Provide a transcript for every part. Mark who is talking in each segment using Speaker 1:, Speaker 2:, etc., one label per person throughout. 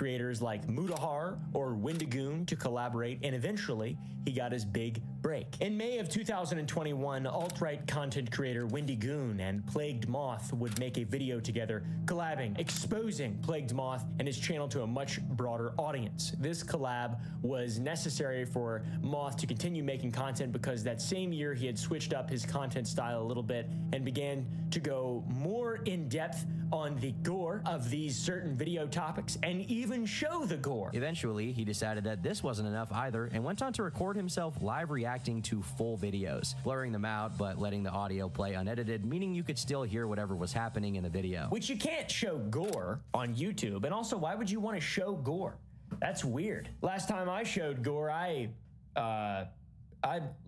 Speaker 1: creators like Mutahar or Wendigoon to collaborate, and eventually he got his big break. In May of 2021, alt-right content creator Wendigoon and Plagued Moth would make a video together collabing, exposing Plagued Moth and his channel to a much broader audience. This collab was necessary for Moth to continue making content because that same year he had switched up his content style a little bit and began to go more in depth on the gore of these certain video topics and even show the gore.
Speaker 2: Eventually, he decided that this wasn't enough either and went on to record himself live reacting to full videos, blurring them out but letting the audio play unedited, meaning you could still hear whatever was happening in the video.
Speaker 1: Which you can't show gore on YouTube, and also why would you want to show gore? That's weird. Last time I showed gore, I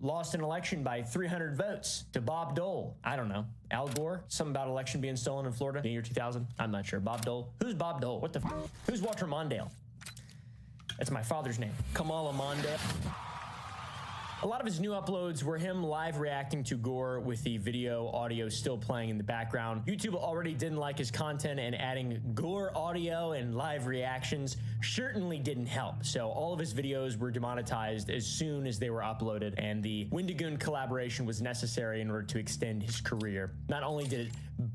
Speaker 1: lost an election by 300 votes to Bob Dole. I don't know. Al Gore? Something about election being stolen in Florida in the year 2000? I'm not sure. Bob Dole? Who's Bob Dole? What the f? Who's Walter Mondale? That's my father's name. Kamala Mondale. A lot of his new uploads were him live reacting to gore with the video audio still playing in the background. YouTube already didn't like his content, and adding gore audio and live reactions certainly didn't help. So all of his videos were demonetized as soon as they were uploaded, and the Wendigoon collaboration was necessary in order to extend his career. Not only did it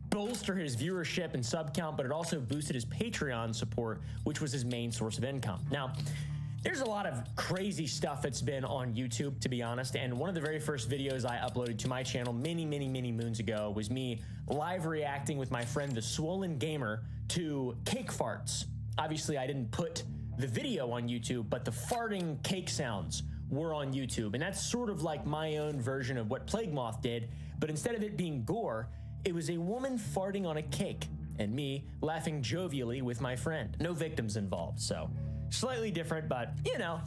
Speaker 1: bolster his viewership and sub count, but it also boosted his Patreon support, which was his main source of income. Now, there's a lot of crazy stuff that's been on YouTube, to be honest, and one of the very first videos I uploaded to my channel many moons ago was me live reacting with my friend the Swollen Gamer to cake farts. Obviously, I didn't put the video on YouTube, but the farting cake sounds were on YouTube, and that's sort of like my own version of what Plague Moth did, but instead of it being gore, it was a woman farting on a cake, and me laughing jovially with my friend. No victims involved, so slightly different, but, you know,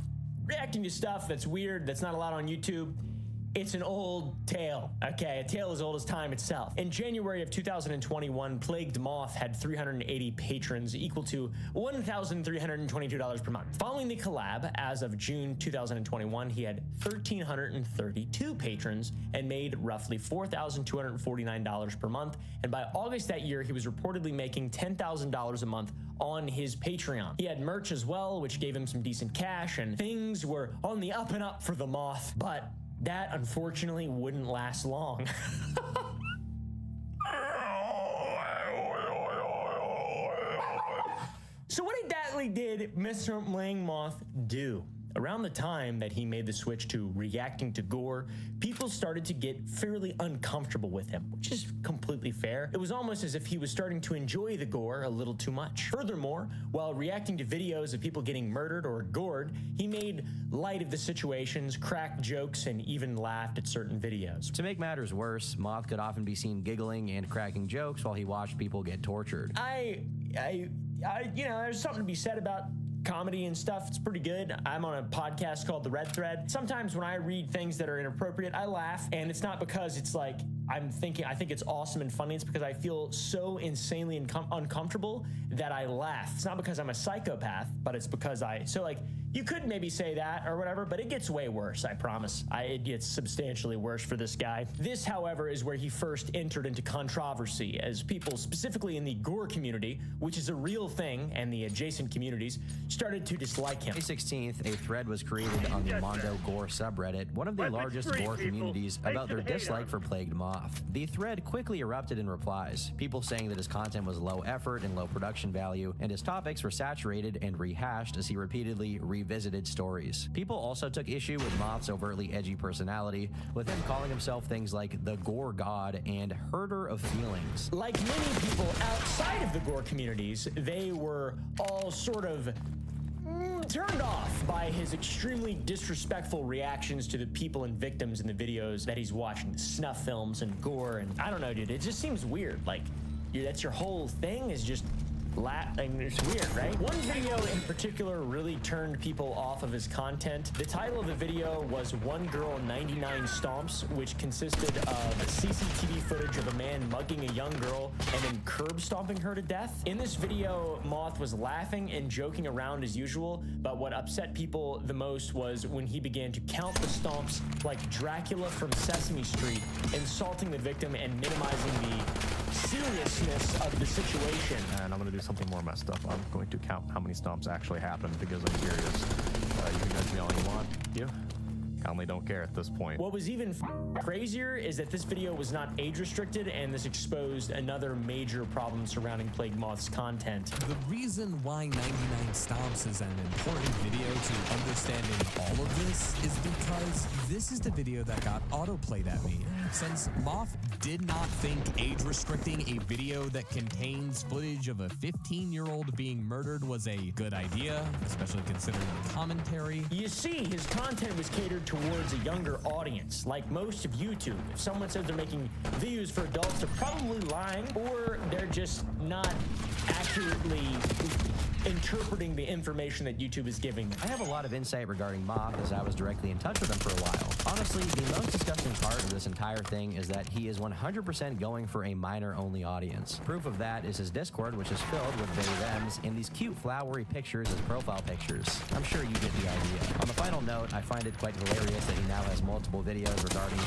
Speaker 1: reacting to stuff that's weird, that's not allowed on YouTube, it's an old tale, okay? A tale as old as time itself. In January of 2021, Plagued Moth had 380 patrons, equal to $1,322 per month. Following the collab, as of June 2021, he had 1,332 patrons and made roughly $4,249 per month. And by August that year, he was reportedly making $10,000 a month on his Patreon. He had merch as well, which gave him some decent cash, and things were on the up and up for the Moth, but that unfortunately wouldn't last long. So what exactly did Mr. Plague Moth do? Around the time that he made the switch to reacting to gore, people started to get fairly uncomfortable with him, which is completely fair. It was almost as if he was starting to enjoy the gore a little too much. Furthermore, while reacting to videos of people getting murdered or gored, he made light of the situations, cracked jokes, and even laughed at certain videos.
Speaker 2: To make matters worse, Moth could often be seen giggling and cracking jokes while he watched people get tortured.
Speaker 1: You know, there's something to be said about comedy and stuff. It's pretty good. I'm on a podcast called The Red Thread. Sometimes when I read things that are inappropriate, I laugh, and it's not because it's like I think it's awesome and funny. It's because I feel so insanely uncomfortable that I laugh. It's not because I'm a psychopath, but it's because you could maybe say that or whatever, but it gets way worse, I promise. It gets substantially worse for this guy. This, however, is where he first entered into controversy, as people, specifically in the gore community, which is a real thing, and the adjacent communities, started to dislike him.
Speaker 2: May 16th, a thread was created on the Mondo Gore subreddit, one of the largest gore communities, about their dislike for Plagued Moth. The thread quickly erupted in replies, people saying that his content was low effort and low production value, and his topics were saturated and rehashed as he repeatedly revisited stories. People also took issue with Moth's overtly edgy personality, with him calling himself things like the Gore God and herder of feelings.
Speaker 1: Like many people outside of the gore communities, they were all sort of turned off by his extremely disrespectful reactions to the people and victims in the videos that he's watching, the snuff films and gore, and I don't know, dude, it just seems weird. Like, that's your whole thing, is just it's weird, right? One video in particular really turned people off of his content. The title of the video was One Girl 99 Stomps, which consisted of CCTV footage of a man mugging a young girl and then curb stomping her to death. In this video, Moth was laughing and joking around as usual, but what upset people the most was when he began to count the stomps like Dracula from Sesame Street, insulting the victim and minimizing the seriousness of the situation.
Speaker 3: And I'm going to do something more messed up. I'm going to count how many stomps actually happened because I'm curious. You can judge me all you want. You kindly don't care at this point.
Speaker 1: What was even crazier is that this video was not age restricted, and this exposed another major problem surrounding Plague Moth's content.
Speaker 4: The reason why 99 Stomps is an important video to understanding all of this is because this is the video that got autoplayed at me. Since Moth did not think age restricting a video that contains footage of a 15-year-old being murdered was a good idea, especially considering the commentary.
Speaker 1: You see, his content was catered towards a younger audience, like most of YouTube. If someone says they're making videos for adults, they're probably lying, or they're just not accurately interpreting the information that YouTube is giving them.
Speaker 2: I have a lot of insight regarding Moth as I was directly in touch with him for a while. Honestly, the most disgusting part of this entire thing is that he is 100% going for a minor-only audience. Proof of that is his Discord, which is filled with they/thems in these cute flowery pictures as profile pictures. I'm sure you get the idea. On the final note, I find it quite hilarious that he now has multiple videos regarding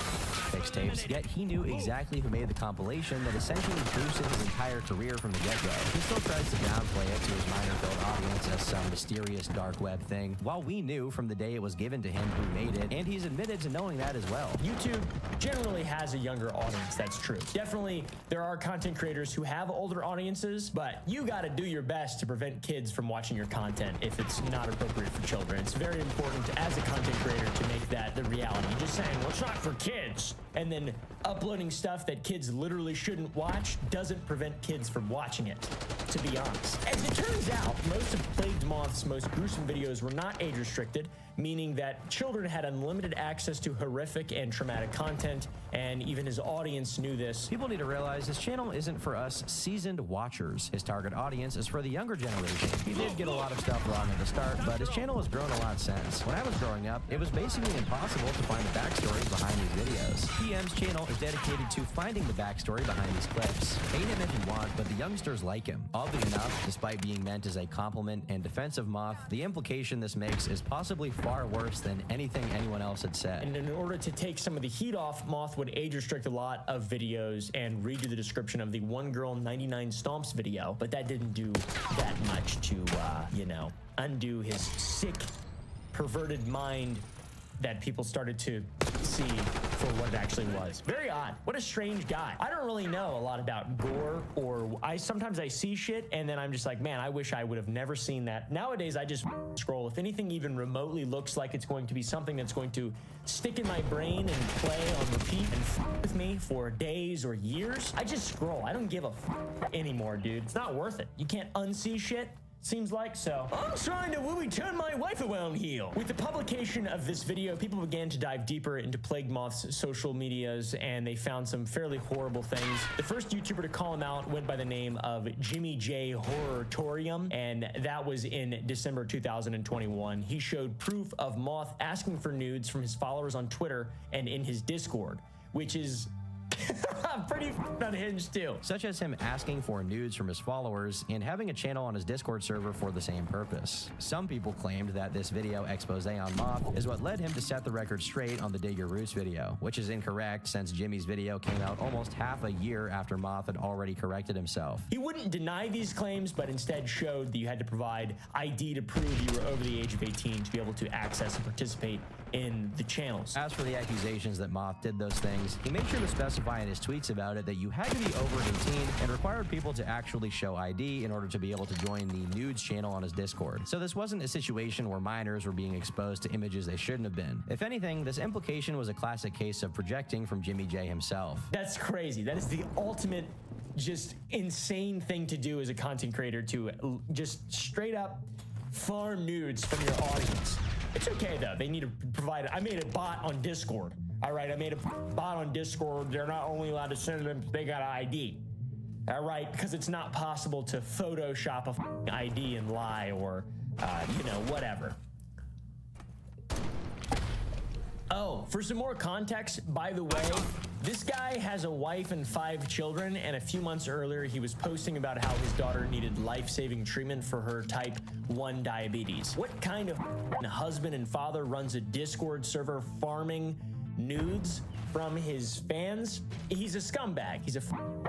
Speaker 2: mixtapes, yet he knew exactly who made the compilation that essentially boosted his entire career from the get-go. He still tries to downplay it to his minor-filled audience as some mysterious dark web thing, while we knew from the day it was given to him who made it, and he's admitted to knowing that as well.
Speaker 1: YouTube generally has a younger audience, that's true. Definitely, there are content creators who have older audiences, but you gotta do your best to prevent kids from watching your content if it's not appropriate for children. It's very important as a content creator to make that the reality. Just saying, well, it's not for kids, and then uploading stuff that kids literally shouldn't watch doesn't prevent kids from watching it, to be honest. As it turns out, most of Plagued Moth's most gruesome videos were not age restricted, meaning that children had unlimited access to horrific and traumatic content, and even his audience knew this.
Speaker 2: People need to realize his channel isn't for us seasoned watchers. His target audience is for the younger generation. He did get a lot of stuff wrong at the start, but his channel has grown a lot since. When I was growing up, it was basically impossible to find the backstories behind these videos. PM's channel is dedicated to finding the backstory behind these clips. Hate him if you want, but the youngsters like him. Oddly enough, despite being meant as a compliment and defense of Moth, the implication this makes is possibly far worse than anything anyone else had said.
Speaker 1: And in order to take some of the heat off, Moth would age restrict a lot of videos and redo the description of the One Girl 99 Stomps video, but that didn't do that much to, you know, undo his sick, perverted mind that people started to see for what it actually was. Very odd. What a strange guy. I don't really know a lot about gore, or sometimes I see shit and then I'm just like, man, I wish I would have never seen that. Nowadays, I just scroll. If anything even remotely looks like it's going to be something that's going to stick in my brain and play on repeat and with me for days or years, I just scroll. I don't give a anymore, dude. It's not worth it. You can't unsee shit. Seems like so. I'm trying to wooey turn my wife around heel. With the publication of this video, people began to dive deeper into Plague Moth's social medias, and they found some fairly horrible things. The first YouTuber to call him out went by the name of Jimmy J Horrortorium, and that was in December 2021. He showed proof of Moth asking for nudes from his followers on Twitter and in his Discord, which is pretty unhinged too.
Speaker 2: Such as him asking for nudes from his followers and having a channel on his Discord server for the same purpose. Some people claimed that this video expose on Moth is what led him to set the record straight on the Dig Your Roots video, which is incorrect since Jimmy's video came out almost half a year after Moth had already corrected himself.
Speaker 1: He wouldn't deny these claims, but instead showed that you had to provide ID to prove you were over the age of 18 to be able to access and participate in the channels.
Speaker 2: As for the accusations that Moth did those things, he made sure to specify in his tweets about it that you had to be over 18 and required people to actually show ID in order to be able to join the nudes channel on his Discord. So this wasn't a situation where minors were being exposed to images they shouldn't have been. If anything, this implication was a classic case of projecting from Jimmy J himself.
Speaker 1: That's crazy. That is the ultimate just insane thing to do as a content creator, to just straight up farm nudes from your audience. It's okay though. They need to provide it. I made a bot on Discord. All right, I made a bot on Discord. They're not only allowed to send them, they got an ID. All right, because it's not possible to Photoshop a ID and lie, or, you know, whatever. Oh, for some more context, by the way, this guy has a wife and 5 children, and a few months earlier, he was posting about how his daughter needed life-saving treatment for her type 1 diabetes. What kind of husband and father runs a Discord server farming nudes from his fans, he's a scumbag. He's a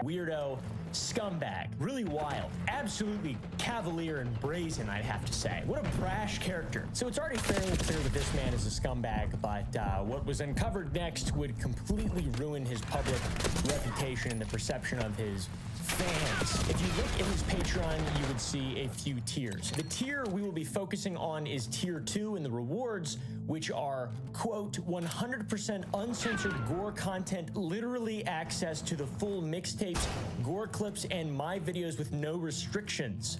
Speaker 1: weirdo scumbag. Really wild. Absolutely cavalier and brazen, I'd have to say. What a brash character. So it's already fairly clear that this man is a scumbag, but what was uncovered next would completely ruin his public reputation and the perception of his fans. If you look at his Patreon, you would see a few tiers. The tier we will be focusing on is tier 2 in the rewards, which are, quote, 100% uncensored gore content, literally access to the full mixtapes, gore clips, and my videos with no restrictions.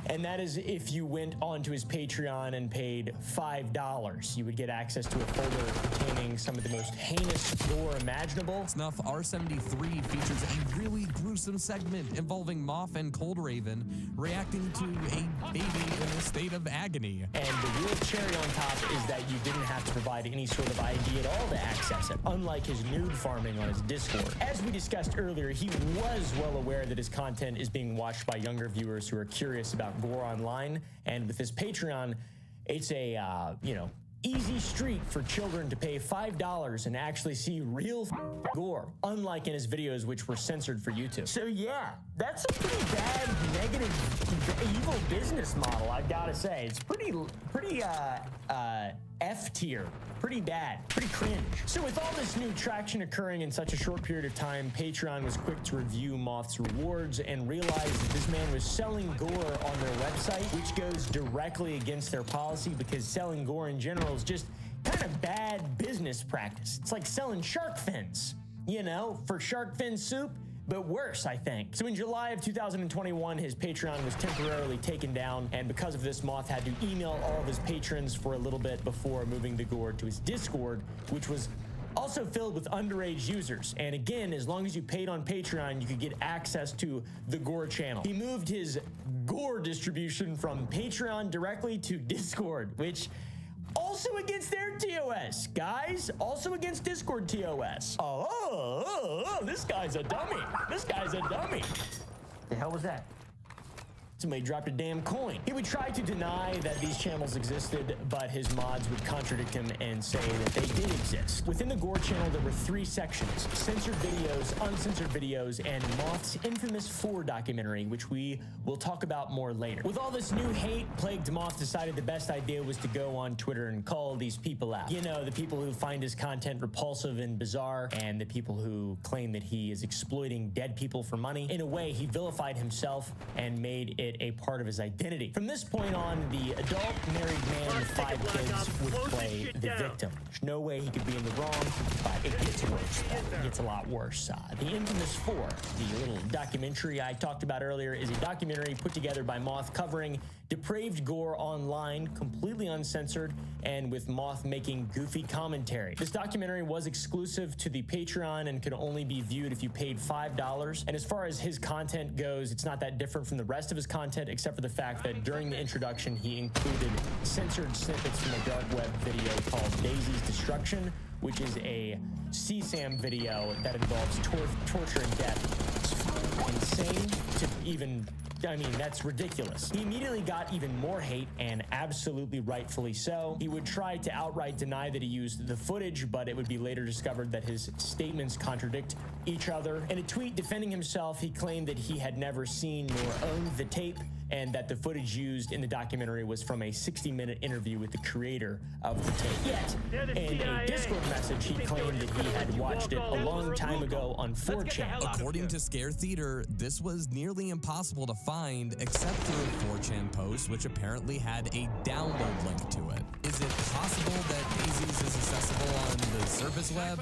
Speaker 1: And that is if you went onto his Patreon and paid $5. You would get access to a folder containing some of the most heinous gore imaginable.
Speaker 4: Snuff R73 features a really gruesome segment involving Moth and Cold Raven reacting to a baby in a state of agony.
Speaker 1: And the real cherry on top is that you didn't have to provide any sort of ID at all to access it, unlike his nude farming on his Discord. As we discussed earlier, he was well aware that his content is being watched by younger viewers who are curious about gore online, and with his Patreon, it's a easy street for children to pay $5 and actually see real gore, unlike in his videos, which were censored for YouTube. So yeah, that's a pretty bad, negative, evil business model, I've got to say. It's pretty F tier. Pretty bad, pretty cringe. So with all this new traction occurring in such a short period of time, Patreon was quick to review Moth's rewards and realized that this man was selling gore on their website, which goes directly against their policy because selling gore in general is just kind of bad business practice. It's like selling shark fins, for shark fin soup, but worse, I think. So in July of 2021, his Patreon was temporarily taken down, and because of this, Moth had to email all of his patrons for a little bit before moving the gore to his Discord, which was also filled with underage users. And again, as long as you paid on Patreon, you could get access to the gore channel. He moved his gore distribution from Patreon directly to Discord, which also against their TOS, guys. Also against Discord TOS. Oh, this guy's a dummy. This guy's a dummy. The hell was that? Somebody dropped a damn coin. He would try to deny that these channels existed, but his mods would contradict him and say that they did exist. Within the Gore channel, there were 3 sections: censored videos, uncensored videos, and Moth's infamous 4 documentary, which we will talk about more later. With all this new hate, Plagued Moth decided the best idea was to go on Twitter and call these people out. The people who find his content repulsive and bizarre, and the people who claim that he is exploiting dead people for money. In a way, he vilified himself and made it a part of his identity. From this point on, the adult married man with 5 kids would play the victim. There's no way he could be in the wrong, but it gets worse. It gets a lot worse. The infamous 4, the little documentary I talked about earlier, is a documentary put together by Moth covering depraved gore online, completely uncensored, and with Moth making goofy commentary. This documentary was exclusive to the Patreon and could only be viewed if you paid $5. And as far as his content goes, it's not that different from the rest of his content, except for the fact that during the introduction, he included censored snippets from a dark web video called Daisy's Destruction, which is a CSAM video that involves torture and death. It's insane to even... that's ridiculous. He immediately got even more hate, and absolutely rightfully so. He would try to outright deny that he used the footage, but it would be later discovered that his statements contradict each other. In a tweet defending himself, he claimed that he had never seen nor owned the tape, and that the footage used in the documentary was from a 60-minute interview with the creator of the tape. Yet, in a Discord message, he claimed that he had watched it a long time ago on 4chan.
Speaker 4: According to Scare Theater, this was nearly impossible to find except through a 4chan post, which apparently had a download link to it. Is it possible that Daisy's is accessible on the surface web?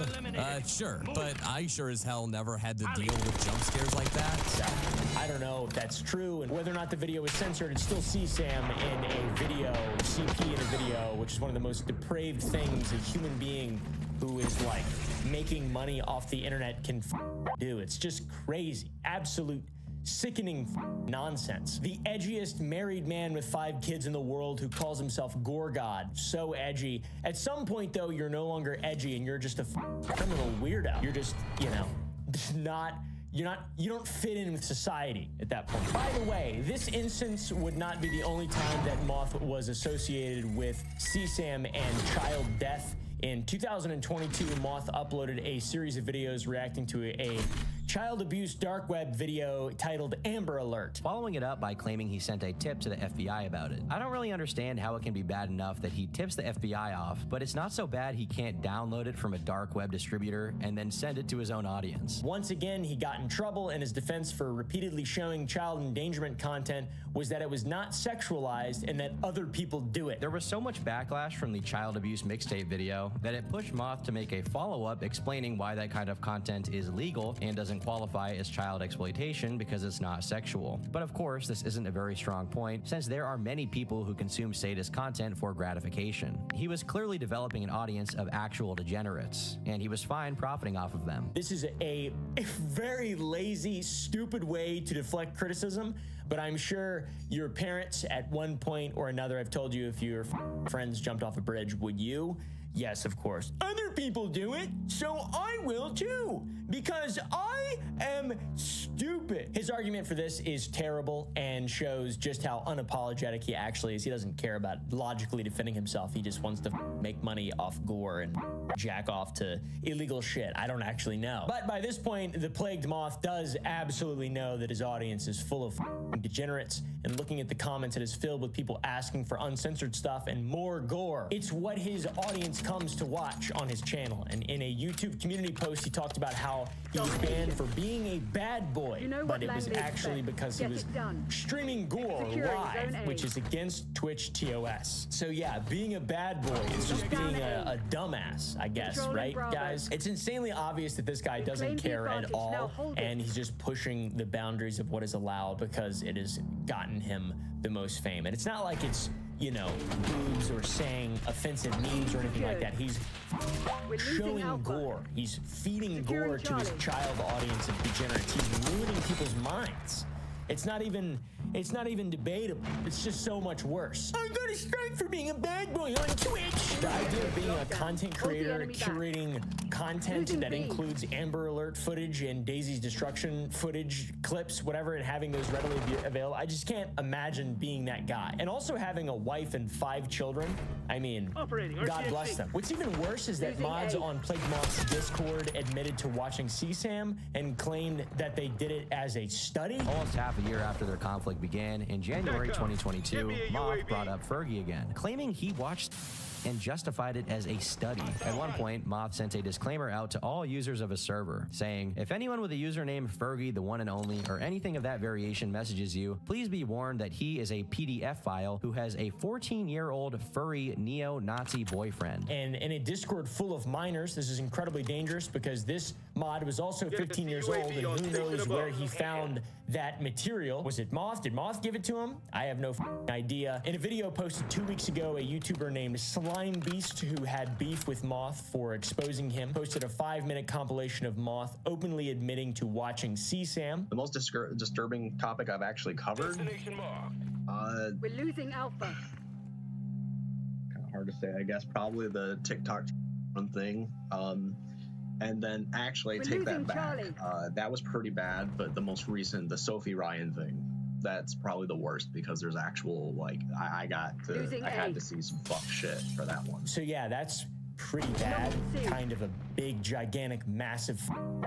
Speaker 4: Sure, but I sure as hell never had to deal with jump scares like that.
Speaker 1: So, I don't know if that's true, and whether or not the video is censored, it's still CSAM in a video, CP in a video, which is one of the most depraved things a human being who is like making money off the internet can do. It's just crazy. Absolute sickening nonsense. The edgiest married man with 5 kids in the world who calls himself Gore God. So edgy. At some point, though, you're no longer edgy and you're just a criminal weirdo. You're just, you don't fit in with society at that point. By the way, this instance would not be the only time that Moth was associated with CSAM and child death In 2022, Moth uploaded a series of videos reacting to a child abuse dark web video titled Amber Alert.
Speaker 2: Following it up by claiming he sent a tip to the FBI about it. I don't really understand how it can be bad enough that he tips the FBI off, but it's not so bad he can't download it from a dark web distributor and then send it to his own audience.
Speaker 1: Once again, he got in trouble, and his defense for repeatedly showing child endangerment content was that it was not sexualized and that other people do it.
Speaker 2: There was so much backlash from the child abuse mixtape video that it pushed Moth to make a follow-up explaining why that kind of content is legal and doesn't qualify as child exploitation because it's not sexual. But of course, this isn't a very strong point since there are many people who consume sadist content for gratification. He was clearly developing an audience of actual degenerates, and he was fine profiting off of them.
Speaker 1: This is a very lazy, stupid way to deflect criticism, but I'm sure your parents at one point or another have told you if your friends jumped off a bridge, would you? Yes, of course. Other people do it, so I will too, because I am stupid. His argument for this is terrible and shows just how unapologetic he actually is. He doesn't care about logically defending himself. He just wants to make money off gore and jack off to illegal shit. I don't actually know. But by this point, the Plagued Moth does absolutely know that his audience is full of degenerates, and looking at the comments, it is filled with people asking for uncensored stuff and more gore. It's what his audience comes to watch on his channel. And in a YouTube community post, he talked about how he was banned for being a bad boy, but it was actually because he was streaming gore live, which is against Twitch TOS. So yeah, being a bad boy is just being a dumbass, I guess, right, guys? It's insanely obvious that this guy doesn't care at all, and he's just pushing the boundaries of what is allowed because it has gotten him the most fame. And it's not like it's, you know, boobs or saying offensive memes or anything like that. He's showing gore. He's feeding gore to his child audience of degenerates. He's ruining people's minds. It's not even debatable. It's just so much worse. I got a strike for being a bad boy on Twitch. The idea of being a content creator, curating content that includes Amber Alert footage and Daisy's destruction footage, clips, whatever, and having those readily available. I just can't imagine being that guy. And also having a wife and 5 children. I mean, God bless them. What's even worse is that mods on Plagued Moth's Discord admitted to watching CSAM and claimed that they did it as a study.
Speaker 2: Almost half a year after their conflict began, in January 2022, Moth brought up Fergie again, claiming he watched and justified it as a study. At one point, Moth sent a disclaimer out to all users of his server, saying, if anyone with a username Fergie the one and only, or anything of that variation messages you, please be warned that he is a PDF file who has a 14-year-old furry neo-Nazi boyfriend.
Speaker 1: And in a Discord full of minors, this is incredibly dangerous because this mod was also 15 years old, and who knows where he found that material. Was it Moth? Did Moth give it to him? I have no idea. In a video posted 2 weeks ago, a YouTuber named Slime Beast, who had beef with Moth for exposing him, posted a 5-minute compilation of Moth openly admitting to watching CSAM.
Speaker 5: The most disturbing topic I've actually covered.
Speaker 6: We're losing Alpha.
Speaker 5: Kind of hard to say, I guess. Probably the TikTok thing. And then actually take that back. That was pretty bad, but the most recent, the Sophie Ryan thing, that's probably the worst because there's actual, like, I had to see some fuck shit for that one.
Speaker 1: So yeah, that's pretty bad. Kind of a big, gigantic, massive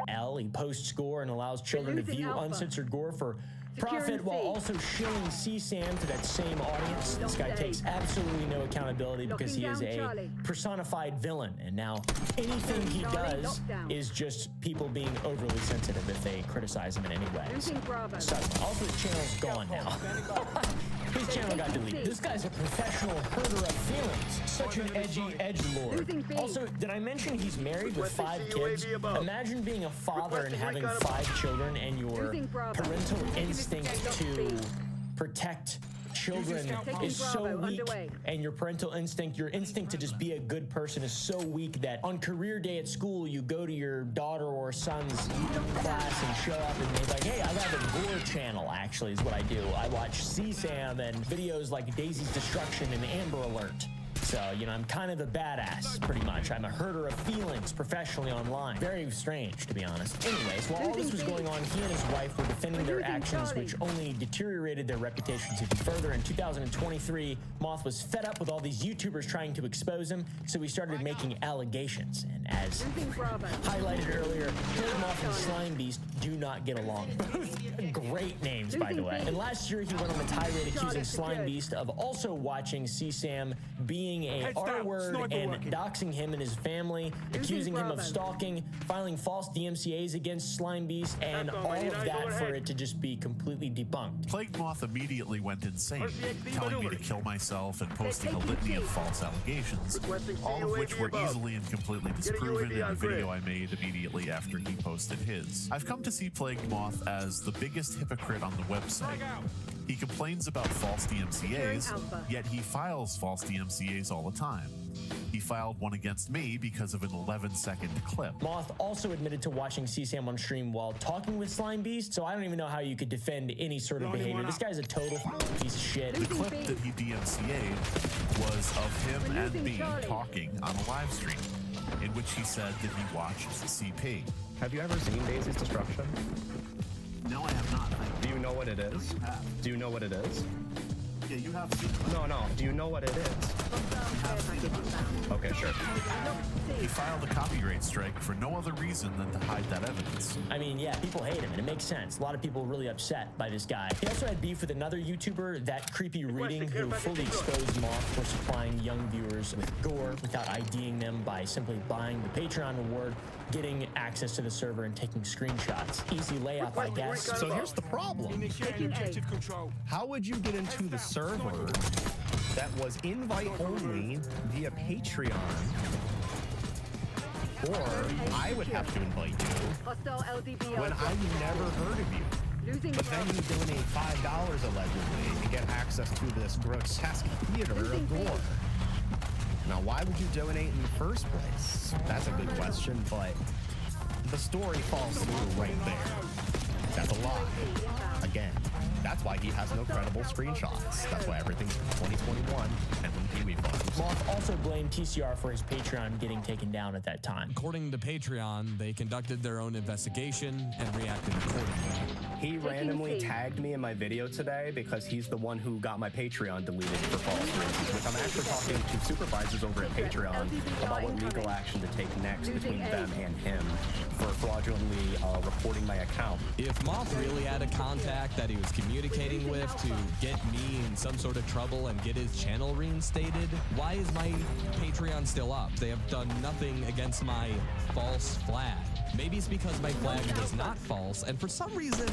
Speaker 1: L. He posts gore and allows children to view uncensored gore for profit while also shilling CSAM to that same audience. This guy takes absolutely no accountability because he is a personified villain, and now anything he does is just people being overly sensitive if they criticize him in any way. So, also, his channel's gone now. His channel got deleted. This guy's a professional herder of feelings. Such an edgy edgelord. Also, did I mention he's married with 5 kids? Imagine being a father and having 5 children, and your parental instinct to protect children is so weak, and your parental instinct, your instinct to just be a good person is so weak that on career day at school, you go to your daughter or son's class and show up and they're like, hey, I got a gore channel, actually, is what I do. I watch CSAM and videos like Daisy's Destruction and Amber Alert. So, you know, I'm kind of a badass, pretty much. I'm a herder of feelings professionally online. Very strange, to be honest. Anyways, while all this was going on, he and his wife were defending their actions, which only deteriorated their reputations even further. In 2023, Moth was fed up with all these YouTubers trying to expose him, so he started making allegations. And as highlighted earlier, Plague Moth and Slime Beast do not get along. Great names, by the way. And last year, he went on a tirade accusing Slime Beast of also watching CSAM being a R-word and doxing him and his family, accusing him of stalking, filing false DMCAs against Slime Beast, and all of that for it to just be completely debunked.
Speaker 7: Plague Moth immediately went insane, telling me to kill myself and posting a litany of false allegations, all of which were easily and completely disproven in the video I made immediately after he posted his. I've come to see Plague Moth as the biggest hypocrite on the website. He complains about false DMCAs, yet he files false DMCAs all the time. He filed one against me because of an 11-second clip.
Speaker 1: Moth also admitted to watching CSAM on stream while talking with Slime Beast, so I don't even know how you could defend any sort of behavior. This guy's a total piece of shit.
Speaker 7: The clip that he DMCA'd was of him and me talking on a live stream, in which he said that he watched CP.
Speaker 3: Have you ever seen Daisy's Destruction?
Speaker 7: No, I have not.
Speaker 3: Do you know what it is? Do you know what it is?
Speaker 7: Yeah, you have seen it.
Speaker 3: No. Do you know what it is? Okay, sure.
Speaker 7: He filed a copyright strike for no other reason than to hide that evidence.
Speaker 1: I mean, yeah, people hate him, and it makes sense. A lot of people were really upset by this guy. He also had beef with another YouTuber, That Creepy Reading, who fully exposed Moth for supplying young viewers with gore without IDing them by simply buying the Patreon reward, getting access to the server, and taking screenshots. Easy layup, I guess.
Speaker 8: So here's the problem. How would you get into the server that was invite only via Patreon? Or I would have to invite you when I've never heard of you. But then you donate $5 allegedly to get access to this grotesque theater of gore. Now, why would you donate in the first place? That's a good question, but the story falls through right there. That's a lie. Again, that's why he has no credible screenshots. That's why everything's 2021 and Pee-wee funds.
Speaker 1: Moth also blamed TCR for his Patreon getting taken down at that time.
Speaker 4: According to Patreon, they conducted their own investigation and reacted accordingly.
Speaker 8: He randomly tagged me in my video today because he's the one who got my Patreon deleted for false reasons, which I'm actually talking to supervisors over at Patreon about what legal action to take next between them and him for fraudulently reporting my account.
Speaker 4: If Moth really had a contact that he was communicating with to get me in some sort of trouble and get his channel reinstated, why is my Patreon still up? They have done nothing against my false flag. Maybe it's because my flag was not false, and for some reason,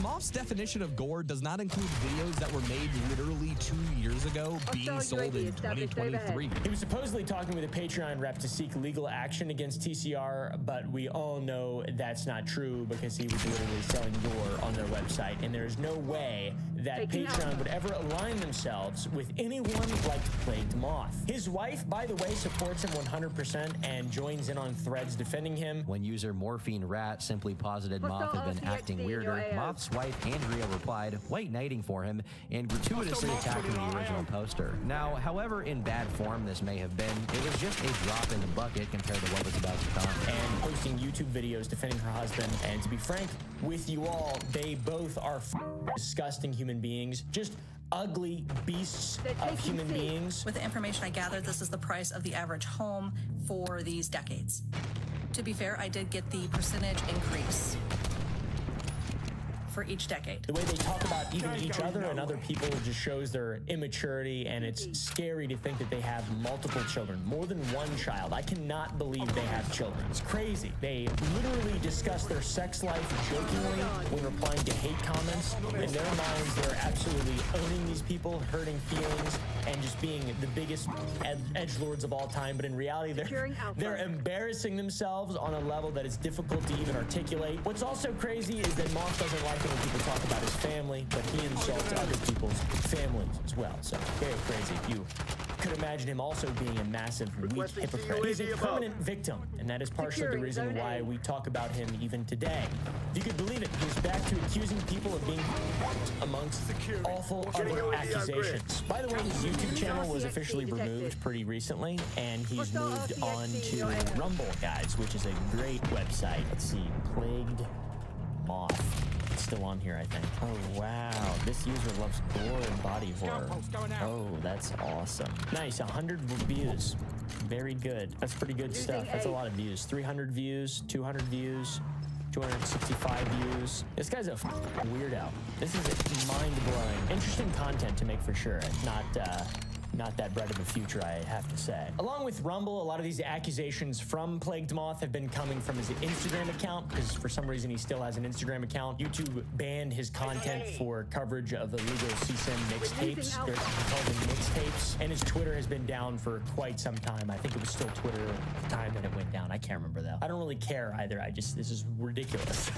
Speaker 4: Moth's definition of gore does not include videos that were made literally 2 years ago being sold in 2023.
Speaker 1: He was supposedly talking with a Patreon rep to seek legal action against TCR, but we all know that's not true because he was literally selling gore on their website, and there's no way that Patreon would ever align themselves with anyone like Plagued Moth. His wife, by the way, supports him 100% and joins in on threads defending him.
Speaker 2: When user Morphine Rat simply posited Moth had been acting weirder, Moth's wife Andrea replied, white knighting for him and gratuitously attacking the original poster. Now, however in bad form this may have been, it was just a drop in the bucket compared to what was about to come.
Speaker 1: And posting YouTube videos defending her husband. And to be frank with you all, they both are disgusting human beings. Just ugly beasts of human beings.
Speaker 9: With the information I gathered, this is the price of the average home for these decades. To be fair, I did get the percentage increase for each decade.
Speaker 1: The way they talk about even each other and other people just shows their immaturity, and it's scary to think that they have multiple children, more than one child. I cannot believe they have children. It's crazy. They literally discuss their sex life jokingly when replying to hate comments. In their minds, they're absolutely owning these people, hurting feelings, and just being the biggest edgelords of all time. But in reality, they're embarrassing themselves on a level that is difficult to even articulate. What's also crazy is that Moth doesn't like when people talk about his family, but he insults other people's families as well. So very crazy. If you could imagine him also being a massive, weak hypocrite. He's a permanent victim, and that is partially the reason why we talk about him even today. If you could believe it, he's back to accusing people of being amongst awful other accusations. By the way, his YouTube channel was officially removed pretty recently, and he's moved on to Rumble, guys, which is a great website. Let's see, Plagued Moth. It's still on here, I think. Oh, wow. This user loves gore and body horror. Oh, that's awesome. Nice, 100 views. Very good. That's pretty good stuff. That's a lot of views. 300 views, 200 views, 265 views. This guy's a weirdo. This is mind-blowing. Interesting content to make for sure. Not that bright of a future, I have to say. Along with Rumble, a lot of these accusations from Plagued Moth have been coming from his Instagram account, because for some reason he still has an Instagram account. YouTube banned his content for coverage of illegal CSIM mixtapes. He called them mixtapes. And his Twitter has been down for quite some time. I think it was still Twitter at the time that it went down. I can't remember though. I don't really care either. This is ridiculous.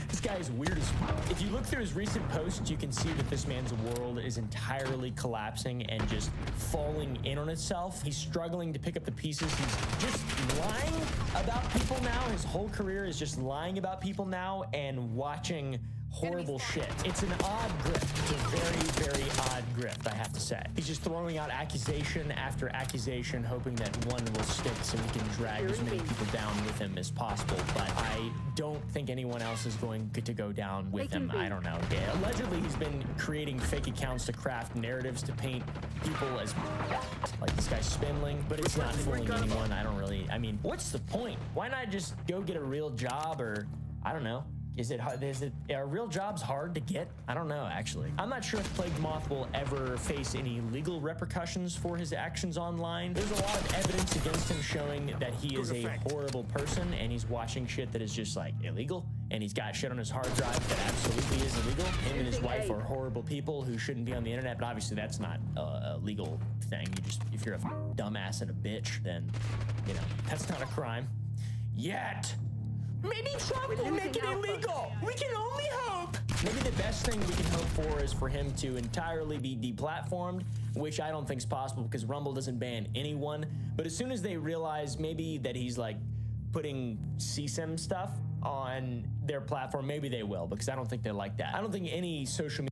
Speaker 1: This guy is weird as fuck. If you look through his recent posts, you can see that this man's world is entirely collapsing and just falling in on itself. He's struggling to pick up the pieces. He's just lying about people now. His whole career is just lying about people now and watching horrible shit. It's an odd grift. It's a very, very odd grift, I have to say. He's just throwing out accusation after accusation, hoping that one will stick so he can drag as many people down with him as possible. But I don't think anyone else is going to go down with him. I don't know. Yeah, allegedly, he's been creating fake accounts to craft narratives to paint people as like this guy's Spindling, but it's not fooling anyone. I mean, what's the point? Why not just go get a real job, or I don't know. Are real jobs hard to get? I don't know, actually. I'm not sure if Plagued Moth will ever face any legal repercussions for his actions online. There's a lot of evidence against him showing that he is a horrible person, and he's watching shit that is just like illegal, and he's got shit on his hard drive that absolutely is illegal. Him and his wife are horrible people who shouldn't be on the internet, but obviously that's not a legal thing. If you're a dumbass and a bitch, then, you know, that's not a crime. Yet. Maybe Trump will make it illegal. We can only hope. Maybe the best thing we can hope for is for him to entirely be deplatformed, which I don't think is possible because Rumble doesn't ban anyone. But as soon as they realize maybe that he's like putting CSIM stuff on their platform, maybe they will, because I don't think they like that. I don't think any social media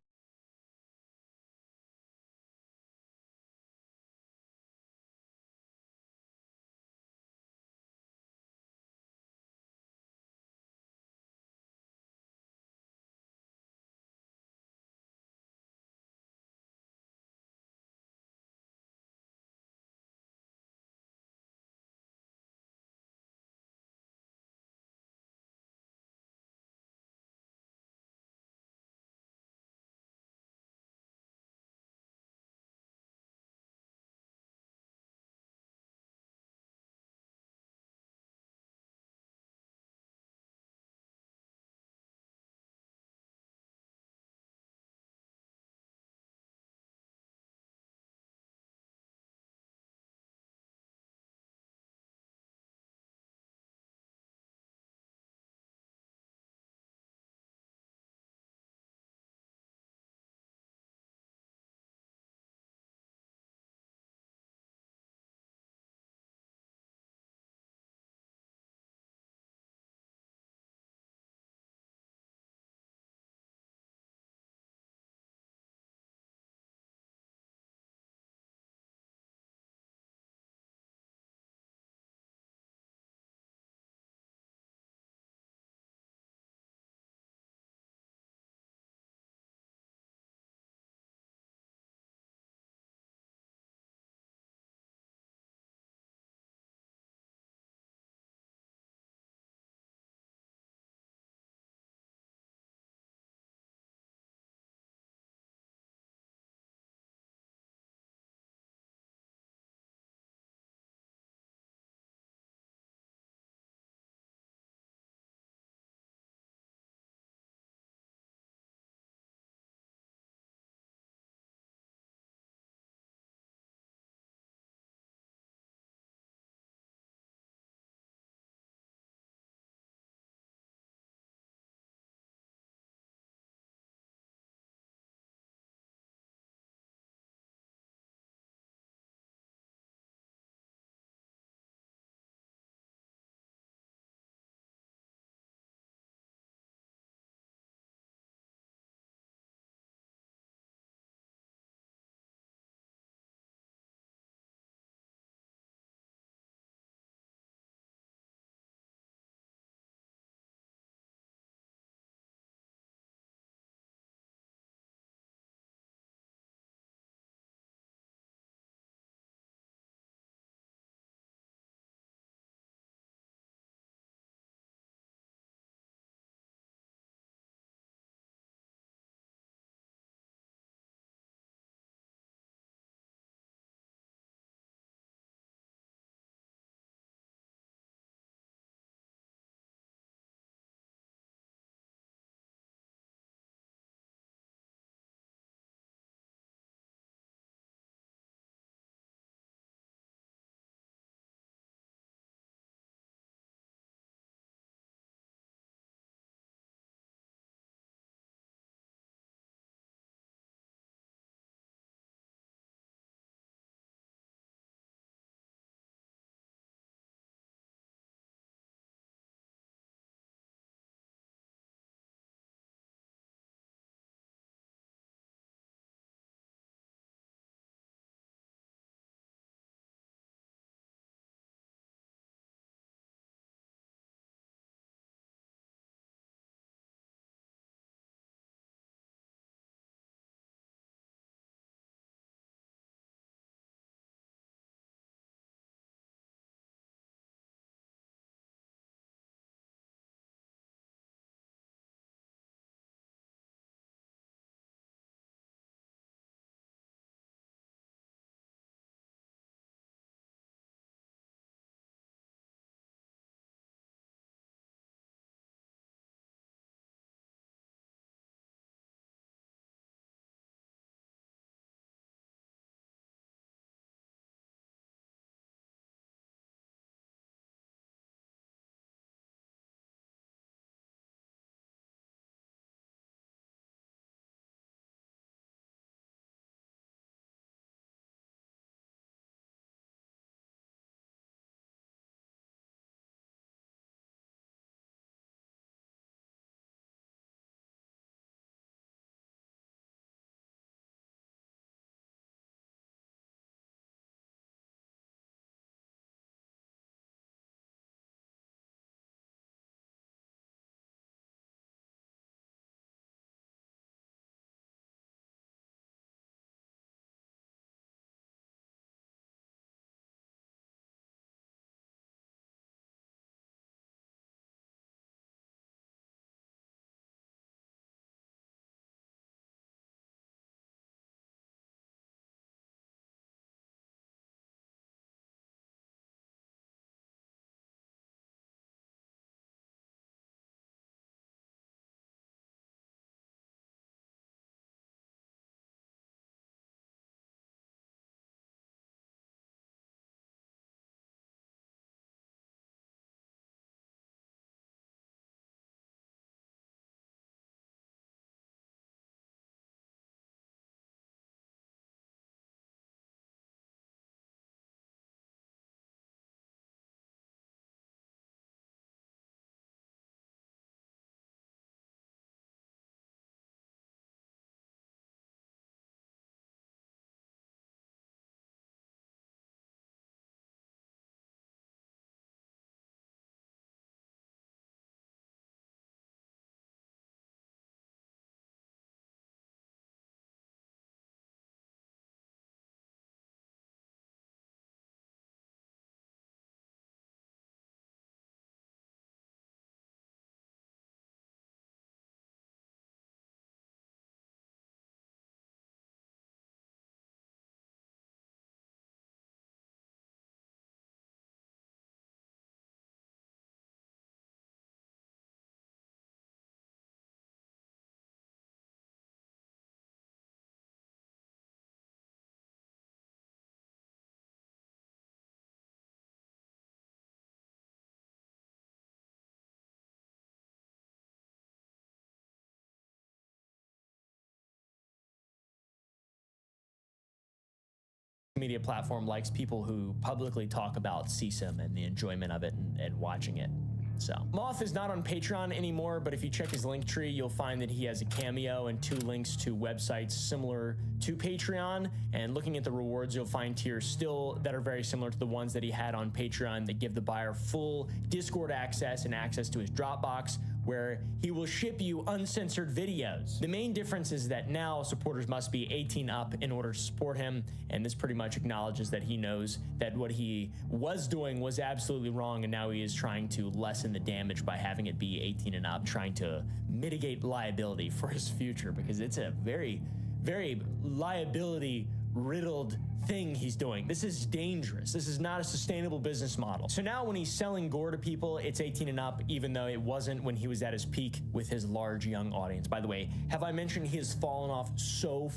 Speaker 1: media platform likes people who publicly talk about CSIM and the enjoyment of it and watching it. So Moth is not on Patreon anymore, but if you check his link tree, you'll find that he has a Cameo and 2 links to websites similar to Patreon. And looking at the rewards, you'll find tiers still that are very similar to the ones that he had on Patreon that give the buyer full Discord access and access to his Dropbox, where he will ship you uncensored videos. The main difference is that now supporters must be 18 up in order to support him, and this pretty much acknowledges that he knows that what he was doing was absolutely wrong, and now he is trying to lessen the damage by having it be 18 and up, trying to mitigate liability for his future, because it's a very, very liability riddled thing he's doing. This is dangerous. This is not a sustainable business model. So now when he's selling gore to people, it's 18 and up, even though it wasn't when he was at his peak with his large young audience. By the way, have I mentioned he has fallen off so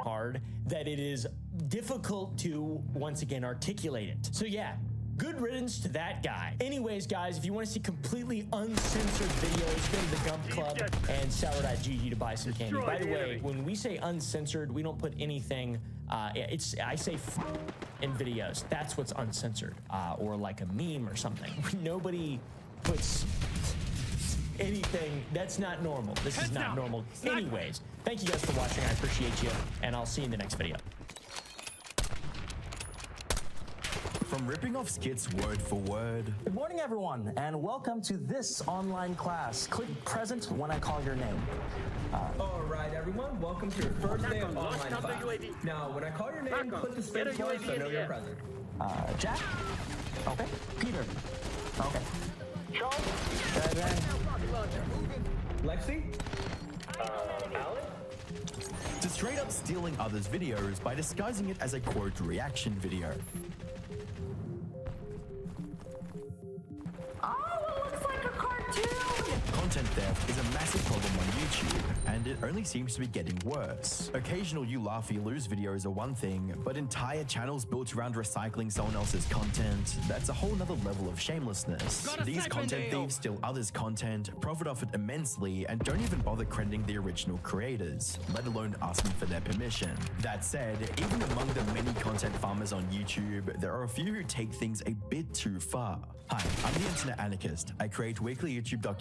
Speaker 1: hard that it is difficult to once again articulate it? So yeah, good riddance to that guy. Anyways, guys, if you want to see completely uncensored videos, go to the Gump Club and sour.gg to buy some candy. By the way, when we say uncensored, we don't put anything, I say in videos. That's what's uncensored, or like a meme or something. Nobody puts anything. That's not normal. This is not normal. Anyways, thank you guys for watching. I appreciate you, and I'll see you in the next video.
Speaker 10: From ripping off skits word for word.
Speaker 11: Good morning, everyone, and welcome to this online class. Click present when I call your name.
Speaker 12: All right, everyone, welcome to your first day of online class. Now, when I call your name, click the space bar so I know you're present.
Speaker 11: Jack? Okay. Peter? Okay. Charles?
Speaker 12: Lexi? Alex?
Speaker 10: To straight up stealing others' videos by disguising it as a quote reaction video. Content theft is a massive problem on YouTube, and it only seems to be getting worse. Occasional you laugh you lose videos are one thing, but entire channels built around recycling someone else's content, that's a whole nother level of shamelessness. These content thieves steal others' content, profit off it immensely, and don't even bother crediting the original creators, let alone asking for their permission. That said, even among the many content farmers on YouTube, there are a few who take things a bit too far. Hi, I'm the Internet Anarchist. I create weekly YouTube documentaries